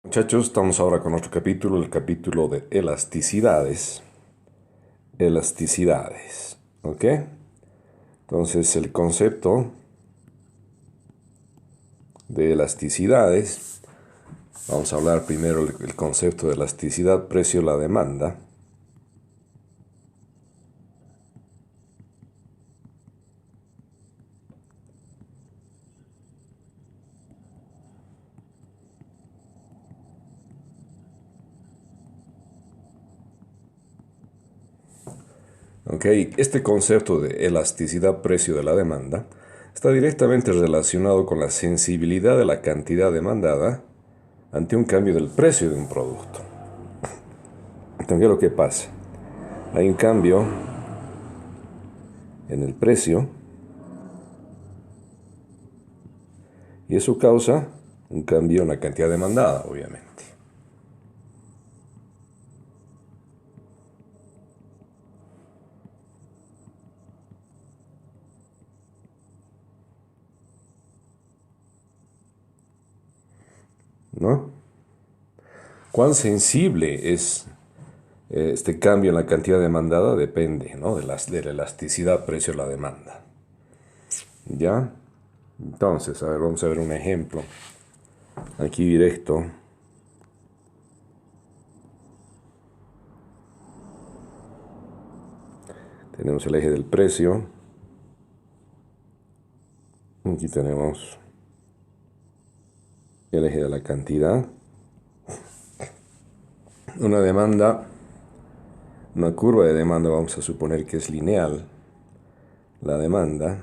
Muchachos, estamos ahora con otro capítulo, el capítulo de elasticidades. Elasticidades, ¿ok? Entonces, el concepto de elasticidades, vamos a hablar primero el concepto de elasticidad, precio, la demanda. ¿Ok? Este concepto de elasticidad, precio de la demanda está directamente relacionado con la sensibilidad de la cantidad demandada ante un cambio del precio de un producto. Entonces, ¿qué es lo que pasa? Hay un cambio en el precio y eso causa un cambio en la cantidad demandada, obviamente. ¿No? ¿Cuán sensible es este cambio en la cantidad demandada? Depende, ¿no? de la elasticidad precio a la demanda. ¿Ya? Entonces, a ver, vamos a ver un ejemplo. Aquí directo. Tenemos el eje del precio. Aquí tenemos el eje de la cantidad. Una demanda, una curva de demanda, vamos a suponer que es lineal. La demanda,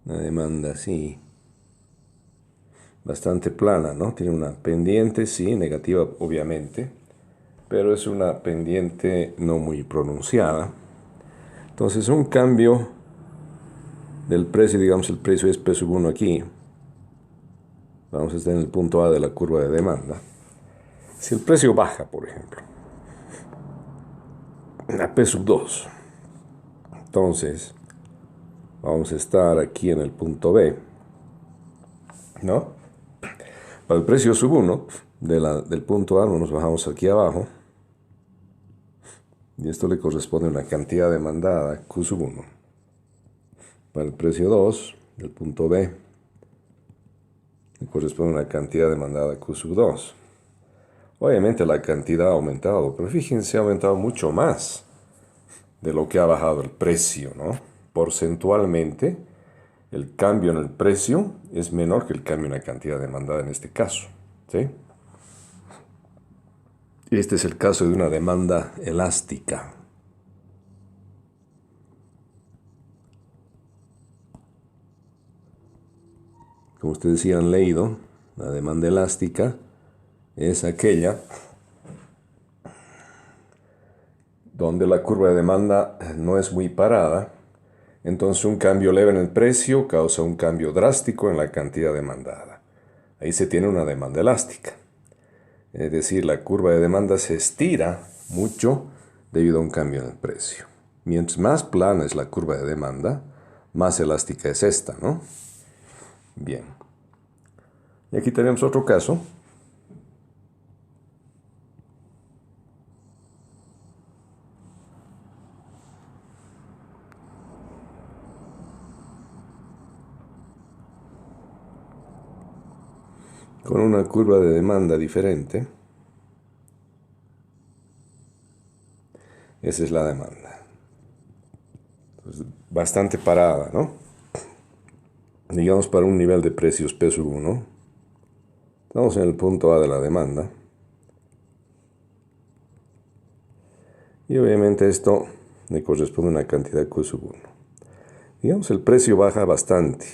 una demanda así, bastante plana, ¿no? Tiene una pendiente, sí, negativa obviamente, pero es una pendiente no muy pronunciada. Entonces un cambio del precio, digamos el precio es P1 aquí, vamos a estar en el punto A de la curva de demanda. Si el precio baja, por ejemplo, a P2, entonces vamos a estar aquí en el punto B, ¿no? Para el precio sub 1 del punto A nos bajamos aquí abajo y esto le corresponde a una cantidad demandada Q1. Para el precio 2 del punto B le corresponde a una cantidad demandada Q2. Obviamente la cantidad ha aumentado, pero fíjense, ha aumentado mucho más de lo que ha bajado el precio, ¿no? Porcentualmente, el cambio en el precio es menor que el cambio en la cantidad demandada en este caso, ¿sí? Este es el caso de una demanda elástica. Como ustedes sí han leído, la demanda elástica es aquella donde la curva de demanda no es muy parada, entonces un cambio leve en el precio causa un cambio drástico en la cantidad demandada. Ahí se tiene una demanda elástica. Es decir, la curva de demanda se estira mucho debido a un cambio en el precio. Mientras más plana es la curva de demanda, más elástica es esta, ¿no? Bien. Y aquí tenemos otro caso. Con una curva de demanda diferente. Esa es la demanda. Entonces, bastante parada, ¿no? Digamos para un nivel de precios P1. Estamos en el punto A de la demanda. Y obviamente esto le corresponde a una cantidad Q1. Digamos el precio baja bastante.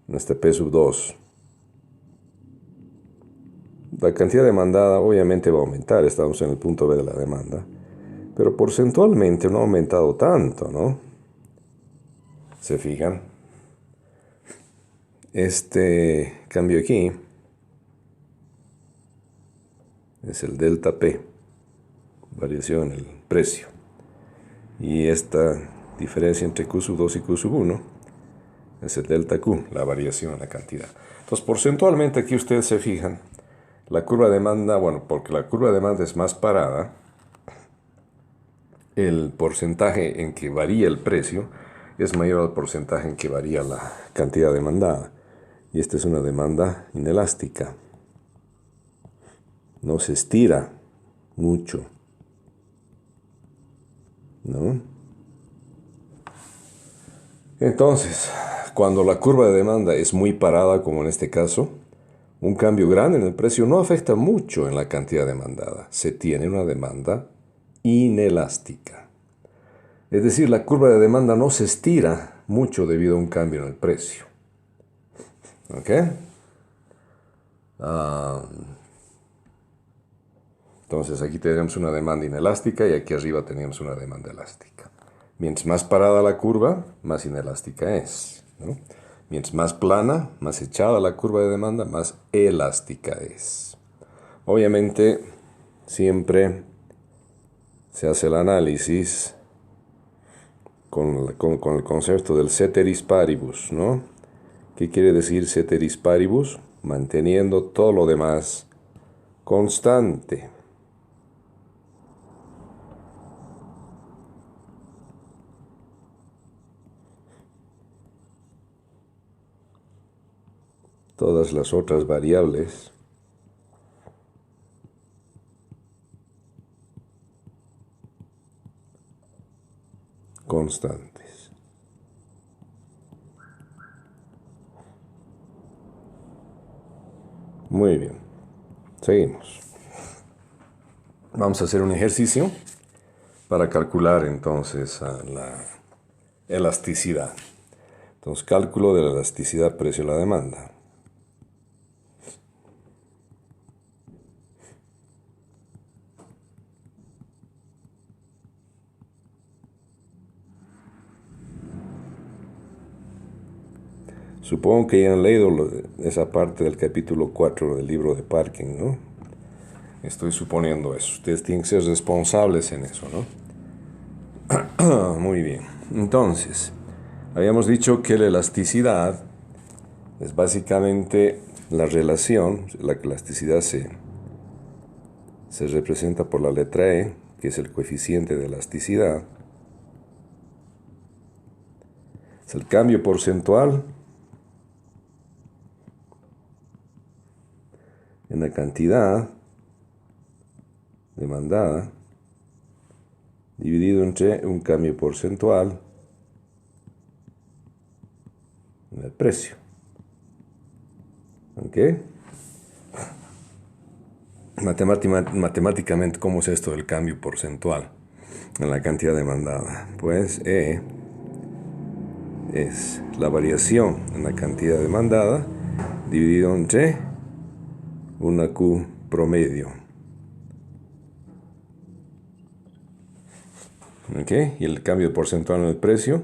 En este P2. La cantidad demandada obviamente va a aumentar, estamos en el punto B de la demanda, pero porcentualmente no ha aumentado tanto, ¿no? ¿Se fijan? Este cambio aquí es el delta P, variación en el precio. Y esta diferencia entre Q2 y Q1 es el delta Q, la variación en la cantidad. Entonces, porcentualmente aquí ustedes se fijan, la curva de demanda, bueno, porque la curva de demanda es más parada, el porcentaje en que varía el precio es mayor al porcentaje en que varía la cantidad demandada. Y esta es una demanda inelástica. No se estira mucho, ¿no? Entonces, cuando la curva de demanda es muy parada, como en este caso, un cambio grande en el precio no afecta mucho en la cantidad demandada. Se tiene una demanda inelástica. Es decir, la curva de demanda no se estira mucho debido a un cambio en el precio. ¿Ok? Entonces aquí tenemos una demanda inelástica y aquí arriba tenemos una demanda elástica. Mientras más parada la curva, más inelástica es, ¿no? Mientras más plana, más echada la curva de demanda, más elástica es. Obviamente, siempre se hace el análisis con el concepto del ceteris paribus, ¿no? ¿Qué quiere decir ceteris paribus? Manteniendo todo lo demás constante. Todas las otras variables constantes. Muy bien. Seguimos. Vamos a hacer un ejercicio para calcular entonces la elasticidad. Entonces, cálculo de la elasticidad precio a la demanda. Supongo que ya han leído esa parte del capítulo 4 del libro de Parkin, ¿no? Estoy suponiendo eso. Ustedes tienen que ser responsables en eso, ¿no? Muy bien. Entonces, habíamos dicho que la elasticidad es básicamente la relación, la elasticidad se representa por la letra E, que es el coeficiente de elasticidad. Es el cambio porcentual en la cantidad demandada dividido entre un cambio porcentual en el precio. ¿Ok? Matemáticamente, ¿cómo es esto del cambio porcentual en la cantidad demandada? Pues E es la variación en la cantidad demandada dividido entre una Q promedio. ¿Ok? Y el cambio porcentual en el precio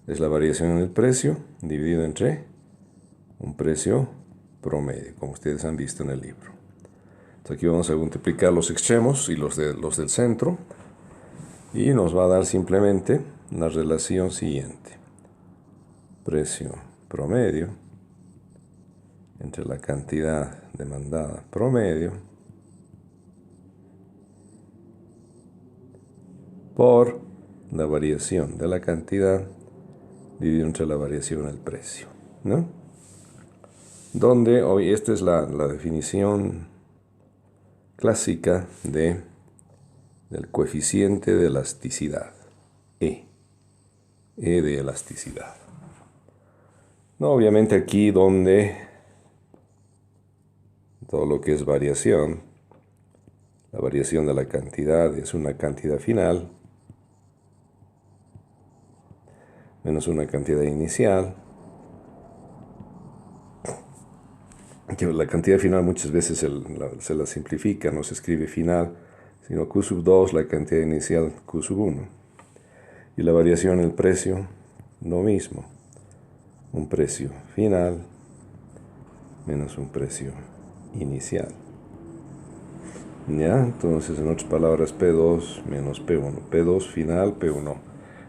es la variación en el precio dividido entre un precio promedio, como ustedes han visto en el libro. Entonces aquí vamos a multiplicar los extremos y los del centro y nos va a dar simplemente la relación siguiente. Precio promedio entre la cantidad demandada promedio por la variación de la cantidad dividido entre la variación del precio, ¿no? Donde hoy esta es la definición clásica del coeficiente de elasticidad, E de elasticidad. No, obviamente aquí donde todo lo que es variación, la variación de la cantidad es una cantidad final menos una cantidad inicial, que la cantidad final muchas veces se la simplifica, no se escribe final, sino Q sub 2, la cantidad inicial Q sub 1. Y la variación en el precio, lo mismo, un precio final menos un precio inicial. ¿Ya? Entonces, en otras palabras, P2 menos P1. P2 final, P1,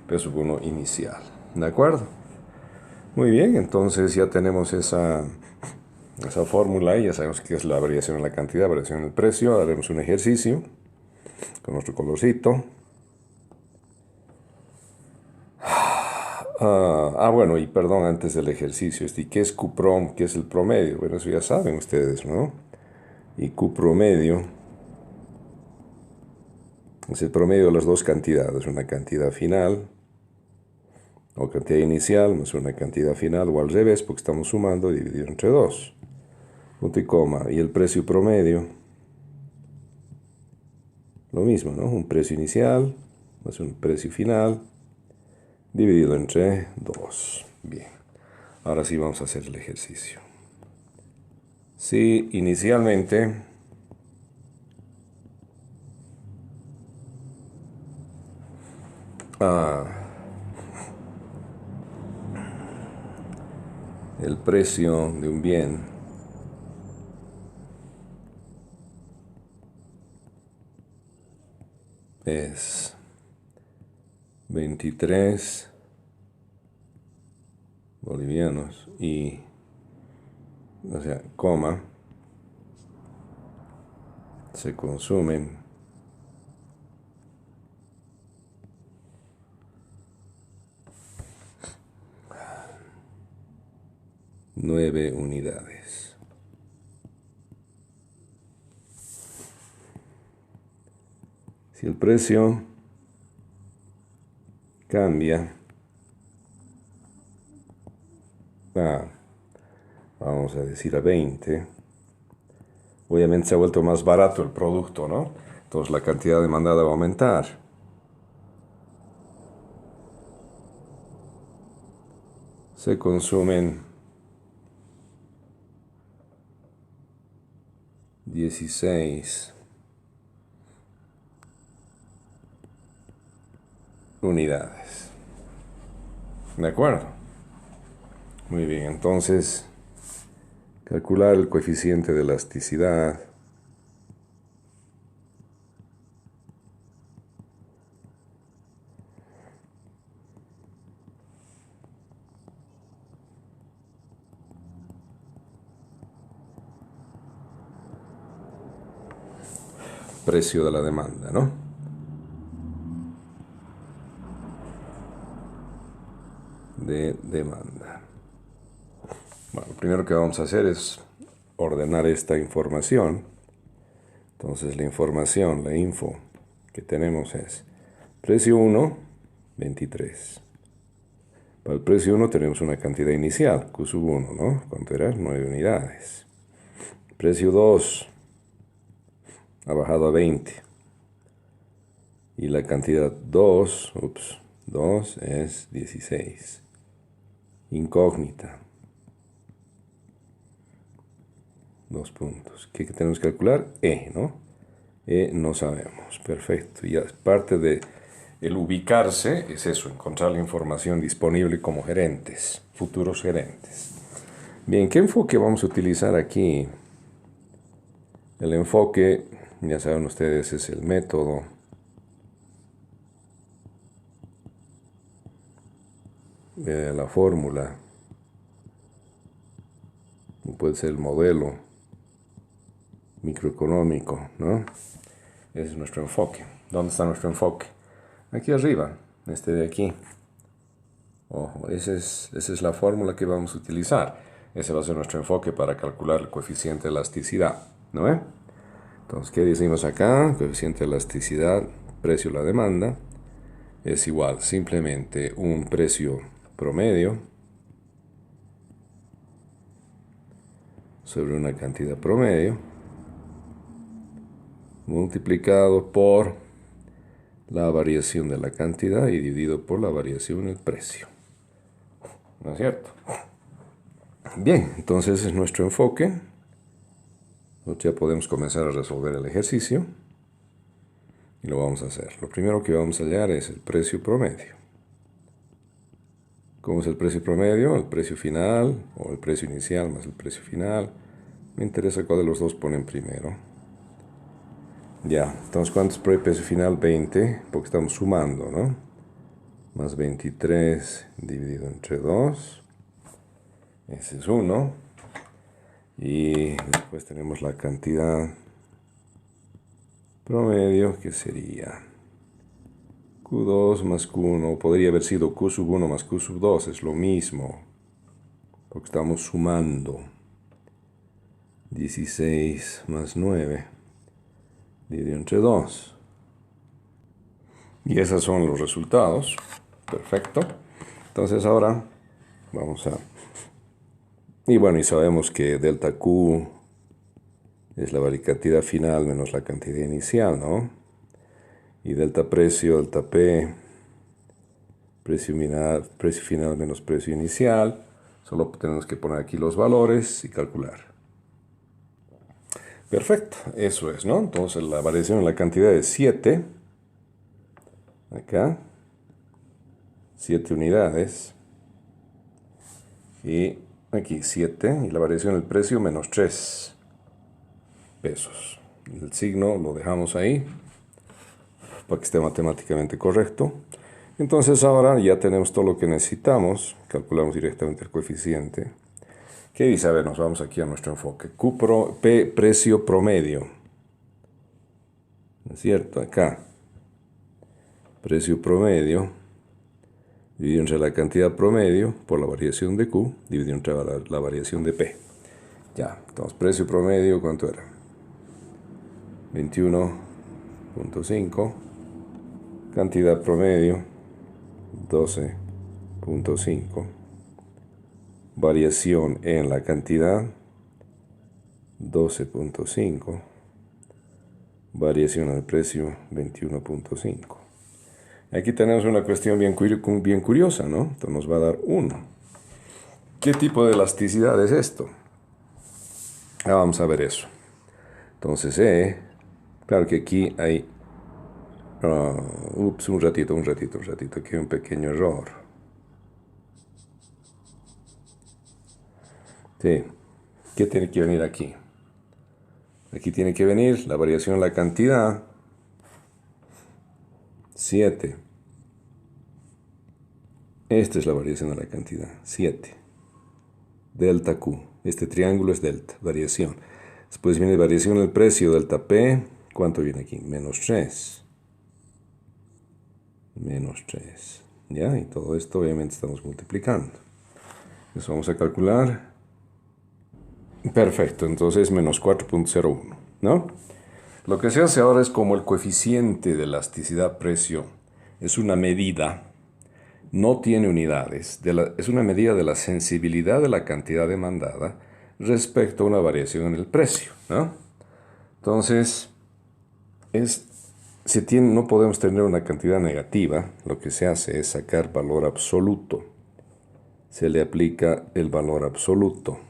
P sub 1 inicial. ¿De acuerdo? Muy bien, entonces ya tenemos esa fórmula y ya sabemos qué es la variación en la cantidad, variación en el precio. Haremos un ejercicio con nuestro colorcito. Bueno, y perdón, antes del ejercicio, ¿qué es Qprom? ¿Qué es el promedio? Bueno, eso ya saben ustedes, ¿no? Y Q promedio es el promedio de las dos cantidades, una cantidad final o cantidad inicial más una cantidad final o al revés, porque estamos sumando dividido entre 2. Punto y coma. Y el precio promedio, lo mismo, ¿no? Un precio inicial más un precio final dividido entre 2. Bien. Ahora sí vamos a hacer el ejercicio. Si inicialmente el precio de un bien es 23 bolivianos y, o sea, coma, se consumen 9 unidades. Si el precio cambia, vamos a decir a 20, obviamente se ha vuelto más barato el producto, ¿no? Entonces la cantidad demandada va a aumentar. Se consumen 16 unidades. ¿De acuerdo? Muy bien, entonces calcular el coeficiente de elasticidad precio de la demanda, ¿no? De demanda. Bueno, lo primero que vamos a hacer es ordenar esta información. Entonces la información, la info que tenemos es precio 1, 23. Para el precio 1 tenemos una cantidad inicial, Q sub 1, ¿no? ¿Cuánto era? 9 unidades. Precio 2 ha bajado a 20. Y la cantidad 2 es 16. Incógnita. 2 puntos. ¿Qué tenemos que calcular? ¿No? No sabemos. Perfecto. Ya parte de el ubicarse es eso, encontrar la información disponible como gerentes, futuros gerentes. Bien, ¿qué enfoque vamos a utilizar aquí? El enfoque, ya saben ustedes, es el método. La fórmula. Puede ser el modelo microeconómico, ¿no? Ese es nuestro enfoque. ¿Dónde está nuestro enfoque? Aquí arriba, este de aquí. Ojo, esa es la fórmula que vamos a utilizar. Ese va a ser nuestro enfoque para calcular el coeficiente de elasticidad, ¿no ve? Entonces, ¿qué decimos acá? Coeficiente de elasticidad, precio a la demanda, es igual simplemente un precio promedio sobre una cantidad promedio multiplicado por la variación de la cantidad y dividido por la variación en el precio. ¿No es cierto? Bien, entonces ese es nuestro enfoque. Ya podemos comenzar a resolver el ejercicio y lo vamos a hacer. Lo primero que vamos a hallar es el precio promedio. ¿Cómo es el precio promedio? El precio final o el precio inicial más el precio final. Me interesa cuál de los dos ponen primero. Ya, entonces ¿cuánto es precio final? 20, porque estamos sumando, ¿no? Más 23 dividido entre 2. Ese es 1. Y después tenemos la cantidad promedio, que sería Q2 más Q1. Podría haber sido Q sub 1 más Q sub 2. Es lo mismo, porque estamos sumando. 16 más 9 dividido entre 2. Y esos son los resultados. Perfecto. Entonces ahora vamos a... Y bueno, y sabemos que delta Q es la cantidad final menos la cantidad inicial, ¿no? Y delta precio, delta P, precio final menos precio inicial. Solo tenemos que poner aquí los valores y calcular. Perfecto, eso es, ¿no? Entonces la variación en la cantidad es 7. Acá. 7 unidades. Y aquí 7. Y la variación del precio menos 3 pesos. El signo lo dejamos ahí para que esté matemáticamente correcto. Entonces ahora ya tenemos todo lo que necesitamos. Calculamos directamente el coeficiente. ¿Qué dice? A ver, nos vamos aquí a nuestro enfoque. P, precio promedio. ¿No es cierto? Acá. Precio promedio dividido entre la cantidad promedio por la variación de Q dividido entre la variación de P. Ya, entonces precio promedio, ¿cuánto era? 21.5. Cantidad promedio, 12.5. Variación en la cantidad, 12.5. Variación al precio, 21.5. Aquí tenemos una cuestión bien curiosa, ¿no? Entonces nos va a dar 1. ¿Qué tipo de elasticidad es esto? Vamos a ver eso. Entonces, claro que aquí hay... ups, un ratito. Aquí hay un pequeño error. Sí. ¿Qué tiene que venir aquí? Aquí tiene que venir la variación en la cantidad. 7. Esta es la variación de la cantidad. 7. Delta Q. Este triángulo es delta, variación. Después viene variación del precio, delta P. ¿Cuánto viene aquí? Menos 3. Menos 3. ¿Ya? Y todo esto obviamente estamos multiplicando. Eso vamos a calcular. Perfecto, entonces menos 4.01, ¿no? Lo que se hace ahora es como el coeficiente de elasticidad-precio es una medida, no tiene unidades, es una medida de la sensibilidad de la cantidad demandada respecto a una variación en el precio, ¿no? Entonces, no podemos tener una cantidad negativa, lo que se hace es sacar valor absoluto. Se le aplica el valor absoluto.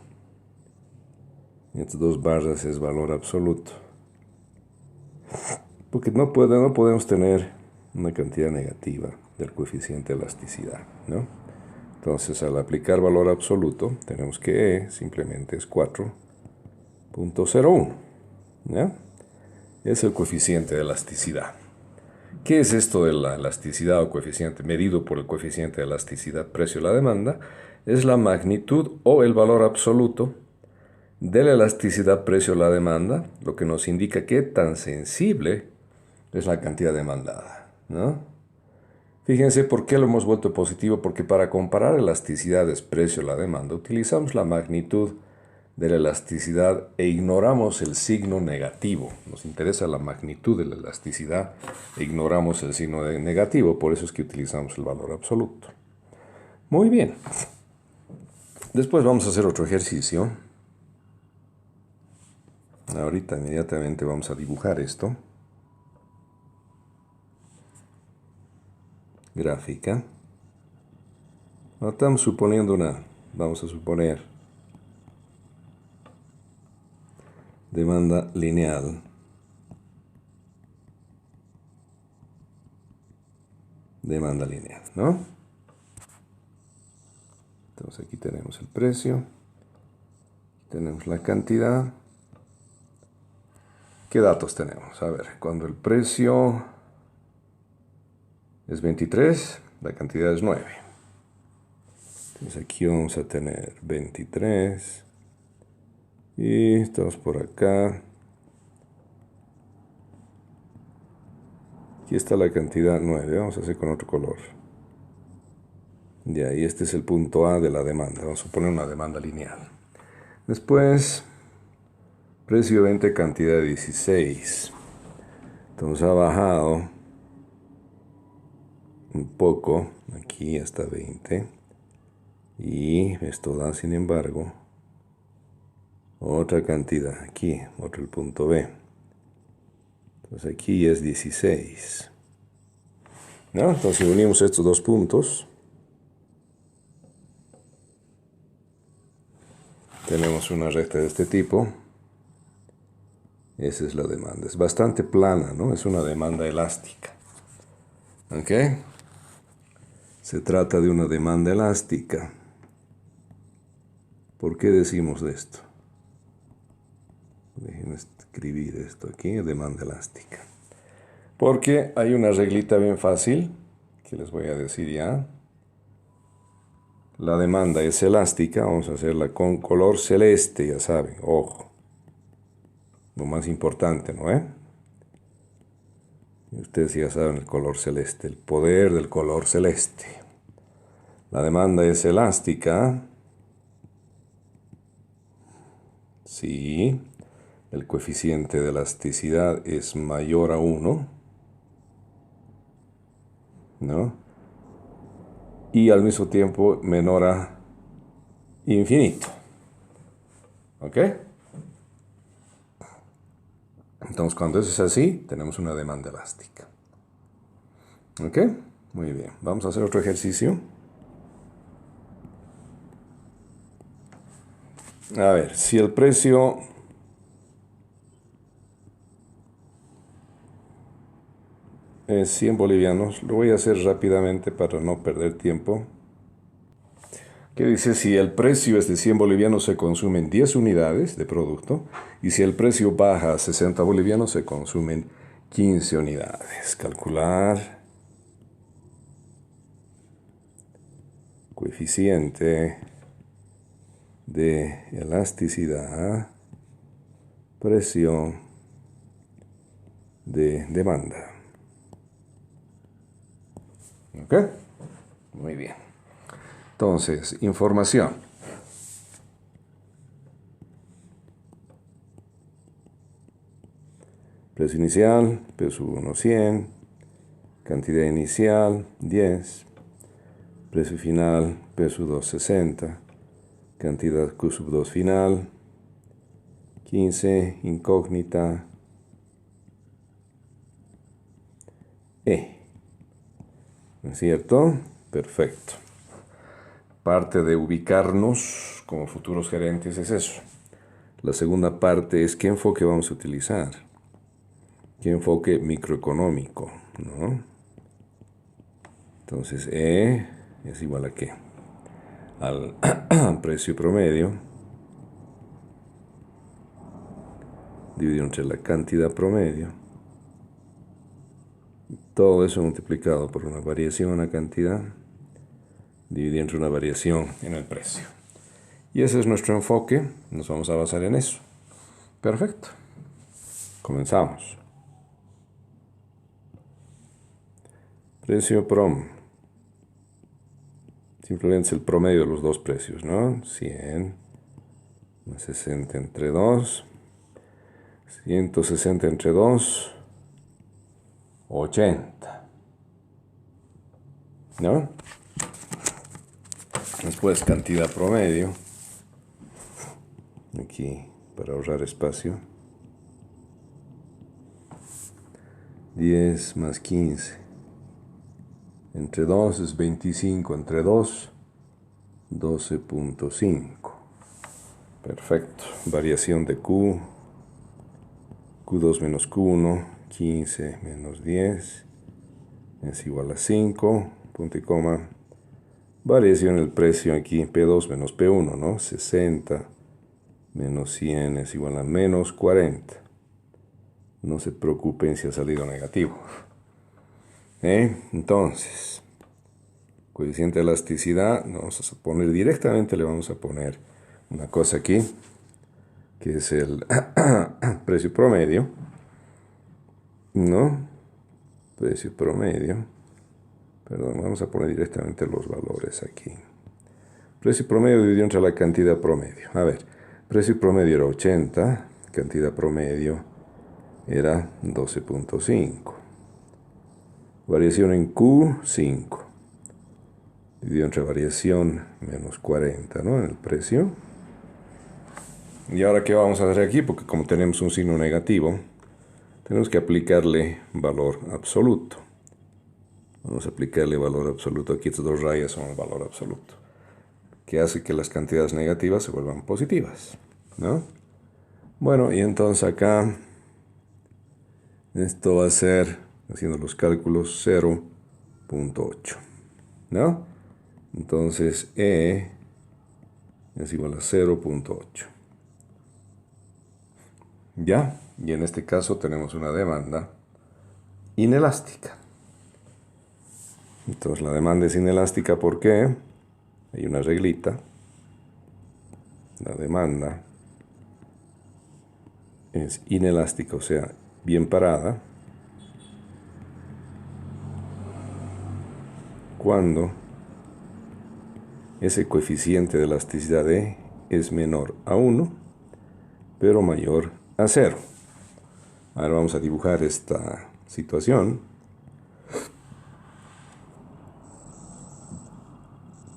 Estas dos barras es valor absoluto. Porque no podemos tener una cantidad negativa del coeficiente de elasticidad, ¿no? Entonces, al aplicar valor absoluto, tenemos que E simplemente es 4.01, ¿ya? Es el coeficiente de elasticidad. ¿Qué es esto de la elasticidad o coeficiente medido por el coeficiente de elasticidad precio a la demanda? Es la magnitud o el valor absoluto de la elasticidad precio a la demanda, lo que nos indica qué tan sensible es la cantidad demandada, ¿no? Fíjense por qué lo hemos vuelto positivo, porque para comparar elasticidades precio a la demanda utilizamos la magnitud de la elasticidad e ignoramos el signo negativo. Nos interesa la magnitud de la elasticidad e ignoramos el signo negativo, por eso es que utilizamos el valor absoluto. Muy bien. Después vamos a hacer otro ejercicio. Ahorita inmediatamente vamos a dibujar esto. Gráfica. Estamos suponiendo vamos a suponer demanda lineal. Demanda lineal, ¿no? Entonces aquí tenemos el precio, tenemos la cantidad. ¿Qué datos tenemos? A ver, cuando el precio es 23, la cantidad es 9. Entonces aquí vamos a tener 23. Y estamos por acá. Aquí está la cantidad 9. Vamos a hacer con otro color. Ya, y este es el punto A de la demanda. Vamos a poner una demanda lineal. Después, precio de venta, cantidad de 16. Entonces ha bajado un poco, aquí hasta 20. Y esto da, sin embargo, otra cantidad. Aquí, otro el punto B. Entonces aquí es 16. ¿No? Entonces si unimos estos dos puntos, tenemos una recta de este tipo. Esa es la demanda. Es bastante plana, ¿no? Es una demanda elástica. ¿Ok? Se trata de una demanda elástica. ¿Por qué decimos esto? Déjenme escribir esto aquí, demanda elástica. Porque hay una reglita bien fácil que les voy a decir ya. La demanda es elástica, vamos a hacerla con color celeste, ya saben, ojo. Lo más importante, ¿no? Y ustedes ya saben el color celeste, el poder del color celeste. La demanda es elástica. Sí. El coeficiente de elasticidad es mayor a 1. ¿No? Y al mismo tiempo menor a infinito. ¿Ok? Entonces, cuando eso es así, tenemos una demanda elástica. ¿Ok? Muy bien. Vamos a hacer otro ejercicio. A ver, si el precio es 100 bolivianos, lo voy a hacer rápidamente para no perder tiempo. Que dice, si el precio es de 100 bolivianos, se consumen 10 unidades de producto. Y si el precio baja a 60 bolivianos, se consumen 15 unidades. Calcular coeficiente de elasticidad, precio de demanda. ¿Ok? Muy bien. Entonces, información. Precio inicial, P1 100. Cantidad inicial, 10. Precio final, P2 60. Cantidad Q2 final, 15. Incógnita, E. ¿No es cierto? Perfecto. Parte de ubicarnos como futuros gerentes es eso. La segunda parte es qué enfoque vamos a utilizar. ¿Qué enfoque microeconómico? ¿No? Entonces, E es igual a qué? Al precio promedio dividido entre la cantidad promedio. Todo eso multiplicado por una variación en la cantidad dividido entre una variación en el precio. Y ese es nuestro enfoque. Nos vamos a basar en eso. Perfecto. Comenzamos. Precio prom. Simplemente es el promedio de los dos precios, ¿no? 100 más 60 entre 2. 160 entre 2. 80. ¿No? Después cantidad promedio. Aquí para ahorrar espacio. 10 más 15. Entre 2 es 25. Entre 2, 12.5. Perfecto. Variación de Q. Q2 menos Q1. 15 menos 10 es igual a 5. Punto y coma. Variación del precio aquí. P2 menos P1, ¿no? 60 menos 100 es igual a menos 40. No se preocupen si ha salido negativo. Entonces, Coeficiente de elasticidad, vamos a poner directamente, le vamos a poner una cosa aquí, que es el precio promedio, ¿no? Precio promedio, perdón, vamos a poner directamente los valores aquí. Precio promedio dividido entre la cantidad promedio. A ver, precio promedio era 80, cantidad promedio era 12.5. Variación en Q, 5. Dividido entre variación menos 40, ¿no? En el precio. Y ahora, ¿qué vamos a hacer aquí? Porque como tenemos un signo negativo, tenemos que aplicarle valor absoluto. Vamos a aplicarle valor absoluto. Aquí estas dos rayas son el valor absoluto, que hace que las cantidades negativas se vuelvan positivas, ¿no? Bueno, y entonces acá, esto va a ser, haciendo los cálculos, 0.8, ¿no? Entonces, E es igual a 0.8. ¿Ya? Y en este caso tenemos una demanda inelástica. Entonces, la demanda es inelástica, ¿por qué? Hay una reglita. La demanda es inelástica, o sea, bien parada, cuando ese coeficiente de elasticidad E es menor a 1, pero mayor a 0. Ahora vamos a dibujar esta situación.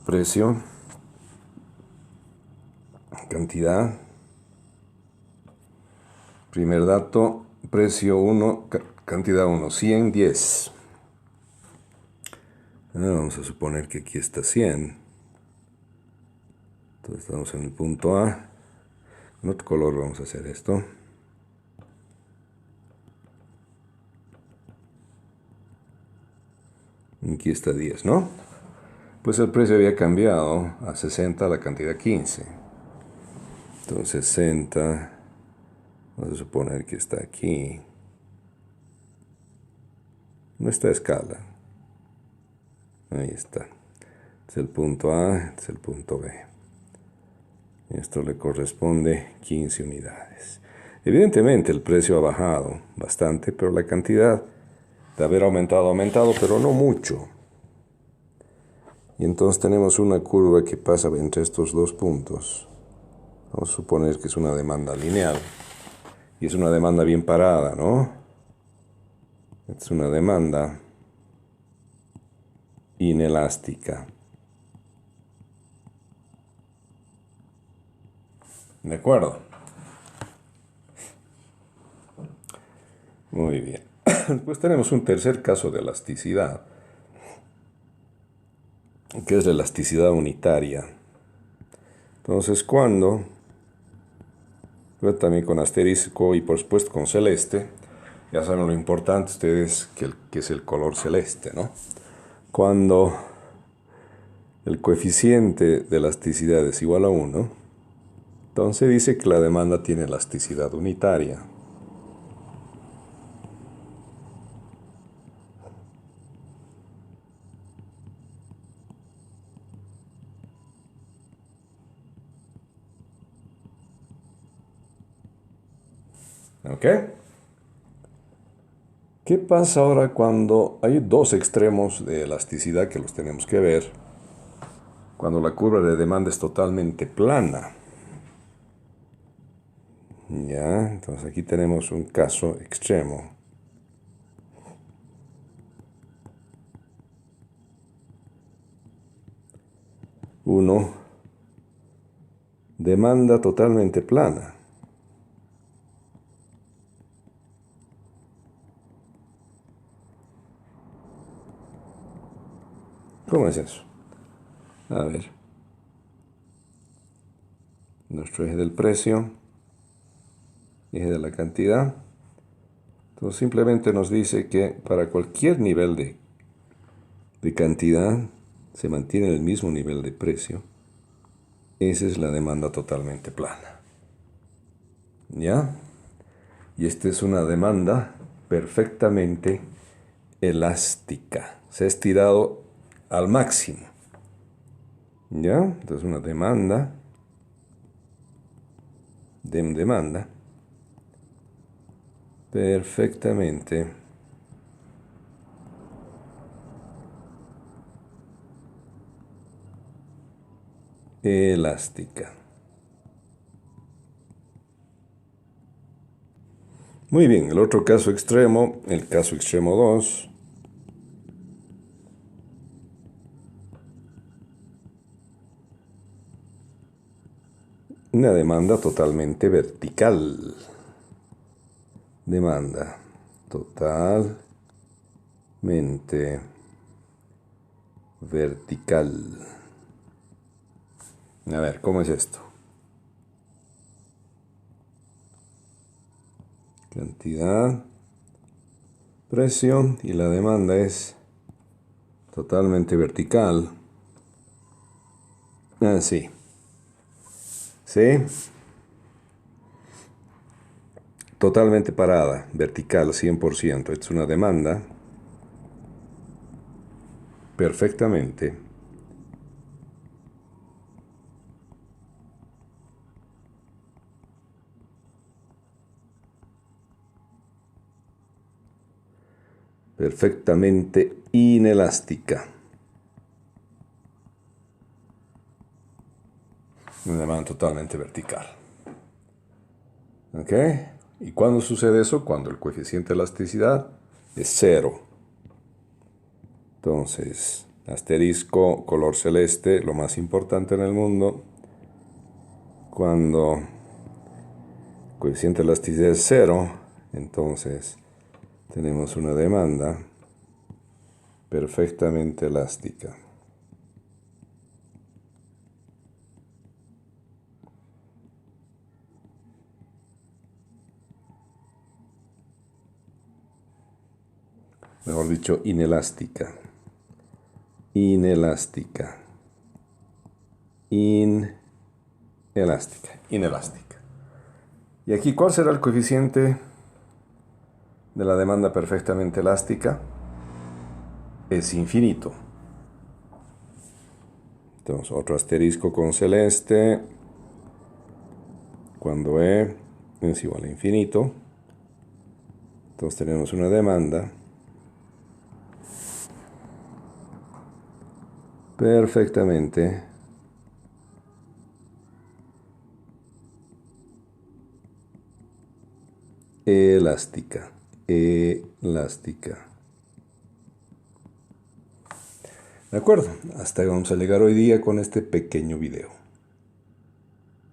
Precio, cantidad. Primer dato, precio 1, cantidad 1, 100, 10. Vamos a suponer que aquí está 100. Entonces estamos en el punto A. Con otro color vamos a hacer esto. Aquí está 10, ¿no? Pues el precio había cambiado a 60, la cantidad 15. Entonces 60, vamos a suponer que está aquí. No está a escala. Ahí está. Este es el punto A, este es el punto B. Esto le corresponde 15 unidades. Evidentemente el precio ha bajado bastante, pero la cantidad de haber aumentado, pero no mucho. Y entonces tenemos una curva que pasa entre estos dos puntos. Vamos a suponer que es una demanda lineal. Y es una demanda bien parada, ¿no? Es una demanda inelástica. ¿De acuerdo? Muy bien. Pues tenemos un tercer caso de elasticidad, que es la elasticidad unitaria. Entonces, cuando, también con asterisco y por supuesto con celeste, ya saben lo importante ustedes que es el color celeste, ¿no? Cuando el coeficiente de elasticidad es igual a 1, entonces dice que la demanda tiene elasticidad unitaria. ¿Ok? ¿Qué pasa ahora cuando hay dos extremos de elasticidad que los tenemos que ver? Cuando la curva de demanda es totalmente plana. Ya, entonces aquí tenemos un caso extremo. Uno, demanda totalmente plana. ¿Cómo es eso? A ver. Nuestro eje del precio, eje de la cantidad. Entonces simplemente nos dice que para cualquier nivel de cantidad se mantiene el mismo nivel de precio. Esa es la demanda totalmente plana. ¿Ya? Y esta es una demanda perfectamente elástica. Se ha estirado al máximo. ¿Ya? Entonces una demanda, demanda, perfectamente elástica. Muy bien, el otro caso extremo, el caso extremo 2. Una demanda totalmente vertical. Demanda totalmente vertical. A ver, ¿cómo es esto? Cantidad, precio, y la demanda es totalmente vertical. Así. ¿Sí? Totalmente parada, vertical, 100%. Es una demanda perfectamente inelástica. Una demanda totalmente vertical. ¿Ok? ¿Y cuándo sucede eso? Cuando el coeficiente de elasticidad es 0. Entonces, asterisco, color celeste, lo más importante en el mundo. Cuando el coeficiente de elasticidad es 0, entonces tenemos una demanda perfectamente elástica. Mejor dicho, inelástica. Inelástica. Inelástica. Y aquí, ¿cuál será el coeficiente de la demanda perfectamente elástica? Es infinito. Entonces, otro asterisco con celeste. Cuando E es igual a infinito, entonces tenemos una demanda perfectamente elástica. Elástica. De acuerdo, hasta ahí vamos a llegar hoy día con este pequeño video.